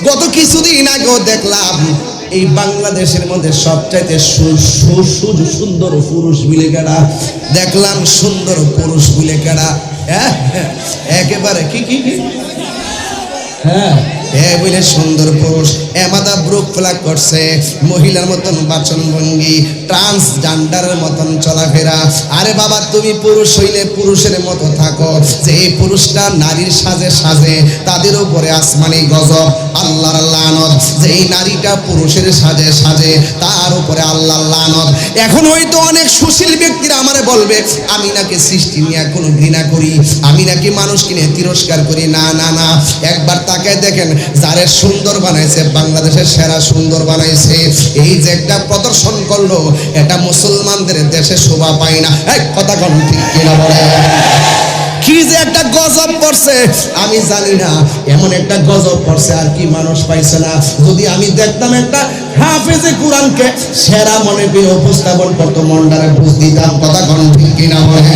গত কিছুদিন আগেও দেখলাম এই বাংলাদেশের মধ্যে সবচাইতে সুন্দর পুরুষ মিলে কারা দেখলাম, সুন্দর পুরুষ মিলে কারা, হ্যাঁ একেবারে কি কি কি হ্যাঁ বলে সুন্দর পুরুষ এমাদা ব্রুক ফ্লাগ করছে, মহিলার মতন বাচন ভঙ্গি, ট্রান্সজেন্ডারের মতন চলাফেরা। আরে বাবা, তুমি পুরুষ হইলে পুরুষের মতো থাকো, যে এই পুরুষটা নারীর সাজে সাজে তাদের উপরে আসমানি গজব, আল্লাহর লানত। যে এই নারীটা পুরুষের সাজে সাজে তার উপরে আল্লাহর লানত। এখন হয়তো অনেক সুশীল ব্যক্তিরা আমারে বলবে আমি নাকি সৃষ্টি নিয়ে কোনো ঘৃণা করি, আমি নাকি মানুষকে নিয়ে তিরস্কার করি। না না না, একবার তাকায় দেখেন, যারে সুন্দর বানাইছে, বাংলাদেশের সেরা সুন্দর বানাইছে, এই যে একটা প্রদর্শন করলো, এটা মুসলমানদের দেশে শোভা পায় না। এই কথা কোন ঠিক কিনা বলে? কি যে একটা গজব পড়ছে আমি জানি না, এমন একটা গজব পড়ছে আর কি মানুষ পাইছে না। যদি আমি দেখতাম একটা হাফেজে কোরআনকে সেরা মনে করে উপস্থাপন করতো, মনটারে বুঝ দিতাম। কথা কোন ঠিক কিনা বলে?